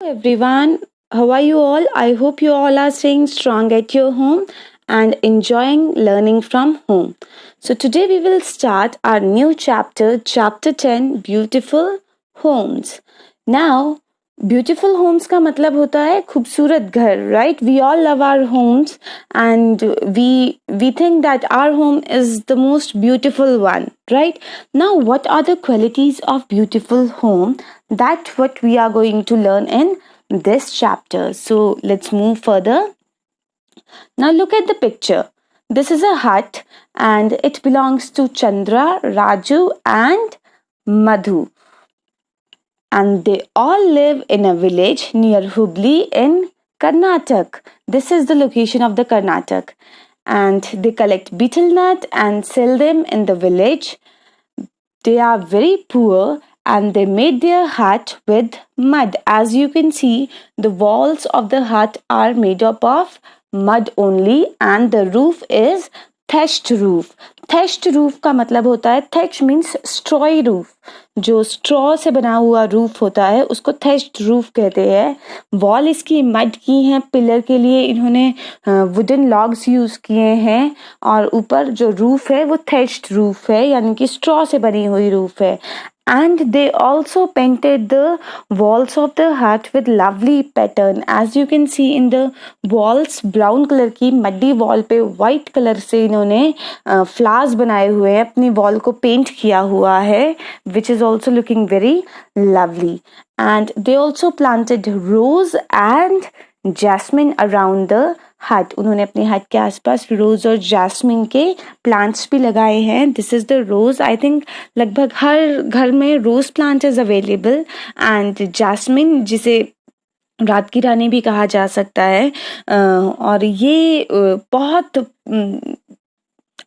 Everyone, how are you all? I hope you all are staying strong at your home and enjoying learning from home. So, today we will start our new chapter, chapter 10 Beautiful Homes. Now, beautiful homes का मतलब होता है खूबसूरत घर, right? We all love our homes and we think that our home is the most beautiful one, right? Now, what are the qualities of beautiful home? That's what we are going to learn in this chapter. So let's move further. Now look at the picture. This is a hut and it belongs to Chandra, Raju and Madhu. And they all live in a village near Hubli in Karnataka. This is the location of the Karnataka. And they collect betel nut and sell them in the village. They are very poor and they made their hut with mud. As you can see, the walls of the hut are made up of mud only and the roof is thatched roof. Thatched roof का मतलब होता है, thatch means straw roof. जो straw से बना हुआ roof होता है उसको थेस्ट रूफ कहते हैं. वॉल इसकी मड की है, पिलर के लिए इन्होंने वुडन लॉग्स यूज किए हैं और ऊपर जो रूफ है वो थेस्ट रूफ है, यानी कि स्ट्रॉ से बनी हुई रूफ है. And they also painted the walls of the hut with lovely pattern. As you can see in the walls, brown color की मड्डी वॉल पे white कलर से इन्होंने फ्लावर्स बनाए हुए हैं, अपनी वॉल को पेंट किया हुआ है, which is also looking very lovely. And they also planted rose and jasmine around the हट. उन्होंने अपने हट के आसपास रोज और जैस्मिन के प्लांट्स भी लगाए हैं. This is the rose. I think लगभग हर घर में rose plant is available and jasmine, जिसे रात की रानी भी कहा जा सकता है, और ये बहुत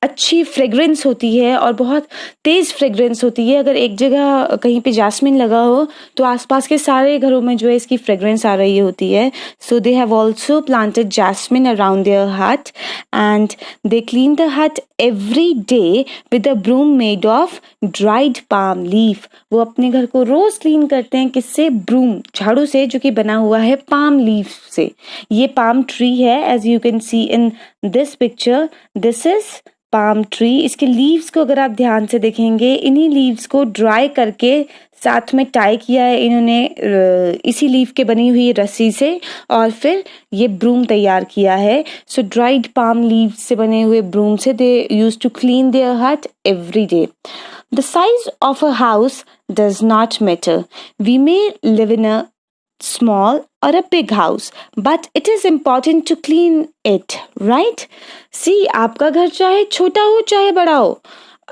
अच्छी फ्रेग्रेंस होती है और बहुत तेज फ्रेग्रेंस होती है. अगर एक जगह कहीं पे जैस्मिन लगा हो तो आसपास के सारे घरों में जो है इसकी फ्रेग्रेंस आ रही होती है. So they have also planted jasmine around their hut and they clean the hut every day with a broom made of dried palm leaf. वो अपने घर को रोज क्लीन करते हैं. किससे? ब्रूम, झाड़ू से, जो कि बना हुआ है पाम लीफ से. ये पाम ट्री है. As you can see in this picture, this is palm tree. इसके लीव्स को अगर आप ध्यान से देखेंगे, इन्हीं लीव्स को ड्राई करके साथ में टाई किया है इन्होंने इसी लीफ के बनी हुई रस्सी से, और फिर ये ब्रूम तैयार किया है. सो ड्राइड पाम लीव्स से बने हुए ब्रूम से they use to clean their hut every day. The size of a house does not matter. We may live in a small or a big house, but it is important to clean it, right? See, आपका घर चाहे छोटा हो चाहे बड़ा हो,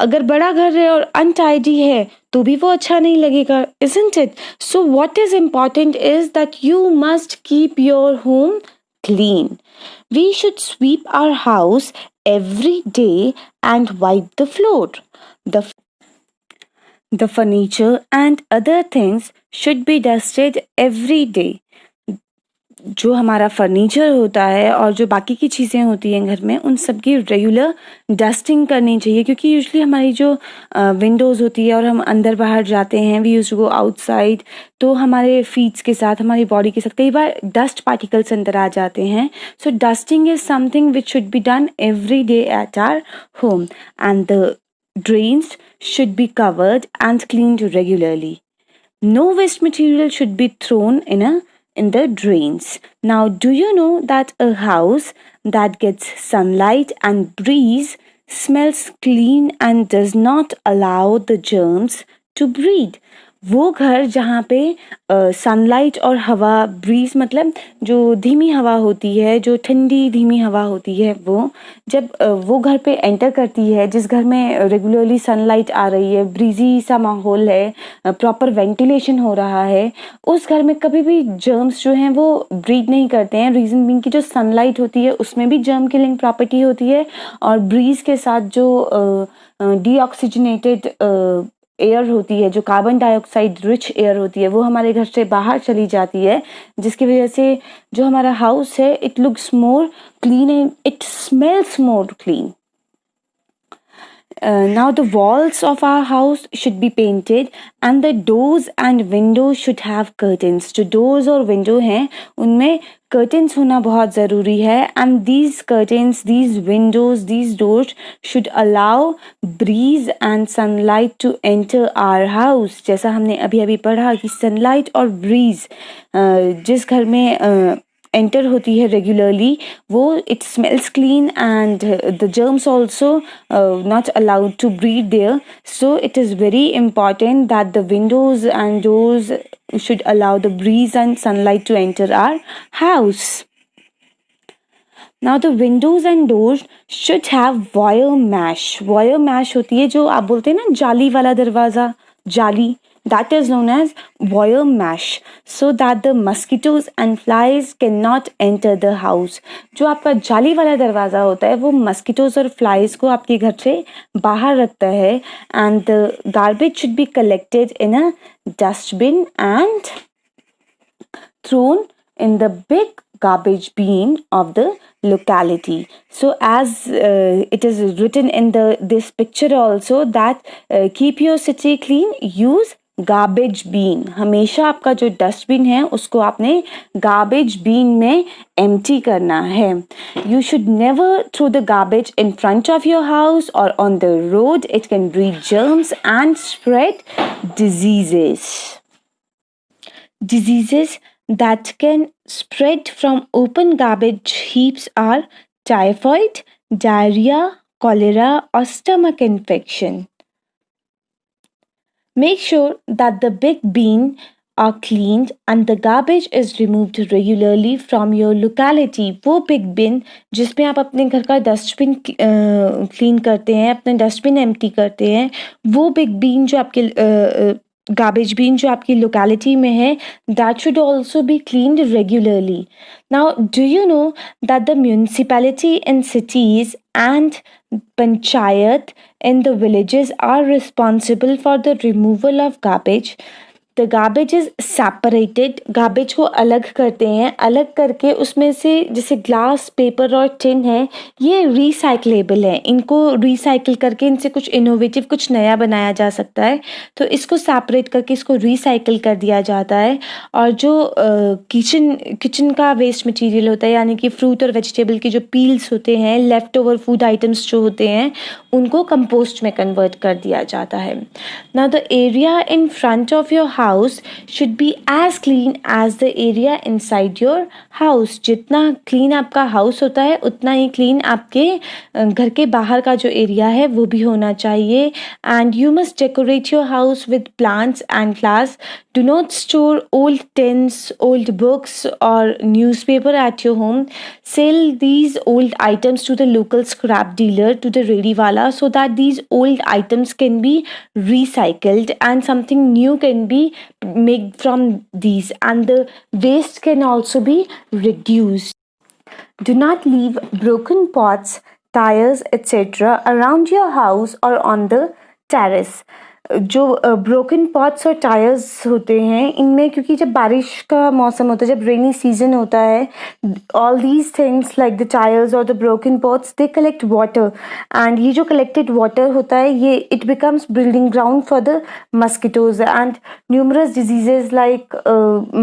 अगर बड़ा घर है और अनटाइडी है तो भी वो अच्छा नहीं लगेगा, isn't it? So what is important is that you must keep your home clean. We should sweep our house every day and wipe the floor. The furniture and other things should be dusted every day. जो हमारा furniture होता है और जो बाकी की चीज़ें होती हैं घर में, उन सब की रेगुलर डस्टिंग करनी चाहिए, क्योंकि यूजुअली हमारी जो विंडोज़ होती है और हम अंदर बाहर जाते हैं, we use to go outside, तो हमारे फीट्स के साथ, हमारी बॉडी के साथ कई बार डस्ट पार्टिकल्स अंदर आ जाते हैं. So dusting is something which should be done every day at our home and the drains should be covered and cleaned regularly. No waste material should be thrown in the drains. Now, do you know that a house that gets sunlight and breeze smells clean and does not allow the germs to breed? वो घर जहाँ पे sunlight और हवा, bridge मतलब जो धीमी हवा होती है, जो ठंडी धीमी हवा होती है, वो जब वो घर पे एंटर करती है, जिस घर में रेगुलरली सनलाइट आ रही है, ब्रीजी सा माहौल है, प्रॉपर वेंटिलेशन हो रहा है, उस घर में कभी भी जर्म्स जो हैं वो ब्रीड नहीं करते हैं. रीज़न बीइंग कि जो सनलाइट होती है उसमें भी जर्म किलिंग प्रॉपर्टी होती है, और ब्रीज के साथ जो डीऑक्सीजनेटेड एयर होती है, जो कार्बन डाइऑक्साइड रिच एयर होती है, वो हमारे घर से बाहर चली जाती है, जिसकी वजह से जो हमारा हाउस है, it looks more clean and it smells more clean. Now the walls of our house should be painted and the doors and windows should have curtains. जो doors और window हैं उनमें curtains होना बहुत ज़रूरी है, and these curtains, these windows, these doors should allow breeze and sunlight to enter our house. जैसा हमने अभी अभी पढ़ा कि sunlight और breeze जिस घर में एंटर होती है रेगुलरली वो it smells clean and the germs also not allowed to breed there, so it is very important that the windows and doors should allow the breeze and sunlight to enter our house. Now the windows and doors should have wire mesh. Wire mesh होती है जो आप बोलते हैं ना जाली वाला दरवाज़ा, जाली, that is known as wire mesh, so that the mosquitoes and flies cannot enter the house. जो आपका जाली वाला दरवाज़ा होता है वो mosquitoes और flies को आपके घर से बाहर रखता है, and the garbage should be collected in a dustbin and thrown in the big garbage bin of the locality. So as it is written in this picture also that keep your city clean, use garbage bin. हमेशा आपका जो dustbin है उसको आपने garbage bin में empty करना है. You should never throw the garbage in front of your house और on the road. It can breed germs and spread diseases. Diseases that can spread from open garbage heaps are typhoid, diarrhea, cholera, or stomach infection. Make sure that the big bin are cleaned and the garbage is removed regularly from your locality. वो big bin जिसमें आप अपने घर का dustbin clean करते हैं, अपने dustbin empty करते हैं, वो big bin जो आपके garbage bin जो आपकी locality में है, that should also be cleaned regularly. Now, do you know that the municipality in cities and panchayat in the villages are responsible for the removal of garbage? The garbage is separated. Garbage को अलग करते हैं, अलग करके उसमें से जैसे glass, paper और टिन है ये रिसाइकलेबल है. इनको रिसाइकिल करके इनसे कुछ इनोवेटिव, कुछ नया बनाया जा सकता है. तो इसको सेपरेट करके इसको रिसाइकिल कर दिया जाता है. और जो किचन का वेस्ट मटेरियल होता है यानी कि फ्रूट और वेजिटेबल के जो पील्स होते हैं, लेफ्ट ओवर फूड आइटम्स जो होते हैं उनको कंपोस्ट में कन्वर्ट कर दिया जाता है. Now the area in front of your house should be as clean as the area inside your house. जितना clean आपका house होता है उतना ही clean आपके घर के बाहर का जो area है वो भी होना चाहिए. And you must decorate your house with plants and flowers. Do not store old tins, old books or newspaper at your home. Sell these old items to the local scrap dealer, to the ready wala, so that these old items can be recycled and something new can be made from these, and the waste can also be reduced. Do not leave broken pots, tires, etc. around your house or on the terrace. जो broken pots और tyres होते हैं इनमें, क्योंकि जब बारिश का मौसम होता है, जब रेनी सीजन होता है, all these things like the tyres और the broken pots they collect water, and ये जो कलेक्टेड वाटर होता है ये it becomes breeding ground for the mosquitoes and numerous diseases like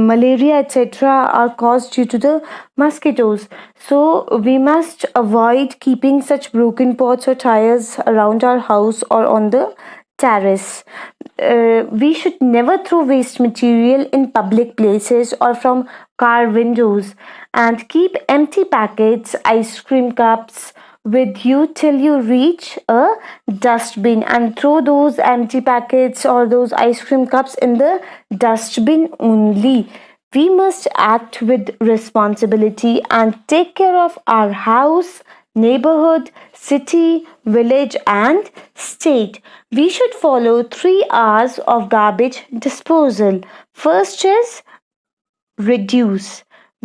malaria etc. are caused due to the mosquitoes. So we must avoid keeping such broken pots or tires around our house or on the terrace. We should never throw waste material in public places or from car windows, and keep empty packets, ice cream cups with you till you reach a dustbin, and throw those empty packets or those ice cream cups in the dustbin only. We must act with responsibility and take care of our house, neighborhood, city, village, and state. We should follow 3 R's of garbage disposal. First is reduce.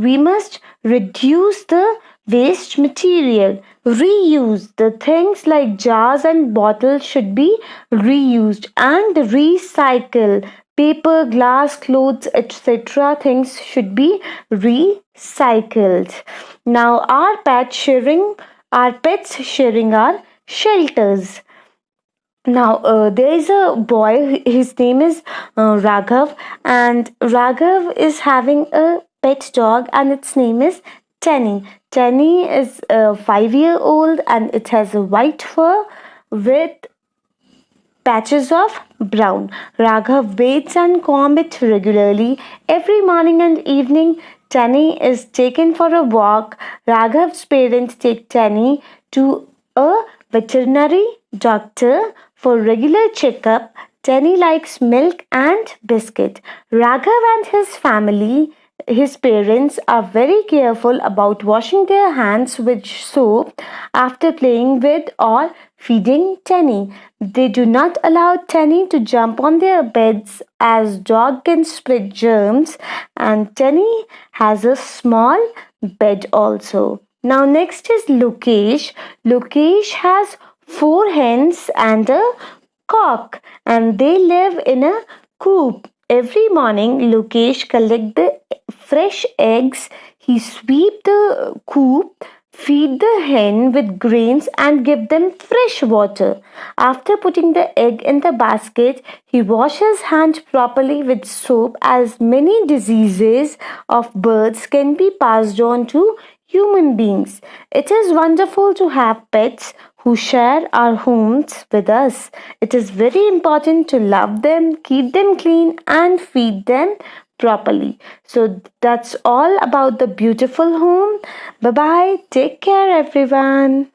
We must reduce the waste material. Reuse. The things like jars and bottles should be reused. And recycle. Paper, glass, clothes, etc. things should be recycled. Now our pets sharing our shelters. Now, there is a boy, his name is Raghav, and Raghav is having a pet dog, and its name is Tenny. Tenny is 5 year old, and it has a white fur with patches of brown. Raghav bathes and combs it regularly. Every morning and evening, Tani is taken for a walk. Raghav's parents take Tani to a veterinary doctor for regular checkup. Tani likes milk and biscuit. Raghav and his family, his parents, are very careful about washing their hands with soap after playing with or feeding Tenny. They do not allow Tenny to jump on their beds as dog can spread germs, and Tenny has a small bed also. Now next is Lokesh. Lokesh has four hens and a cock, and they live in a coop. Every morning, Lokesh collects the fresh eggs. He sweep the coop, feed the hen with grains, and give them fresh water. After putting the egg in the basket, he washes hands properly with soap, as many diseases of birds can be passed on to human beings. It is wonderful to have pets who share our homes with us. It is very important to love them, keep them clean, and feed them properly. So that's all about the beautiful home. Bye bye. Take care, everyone.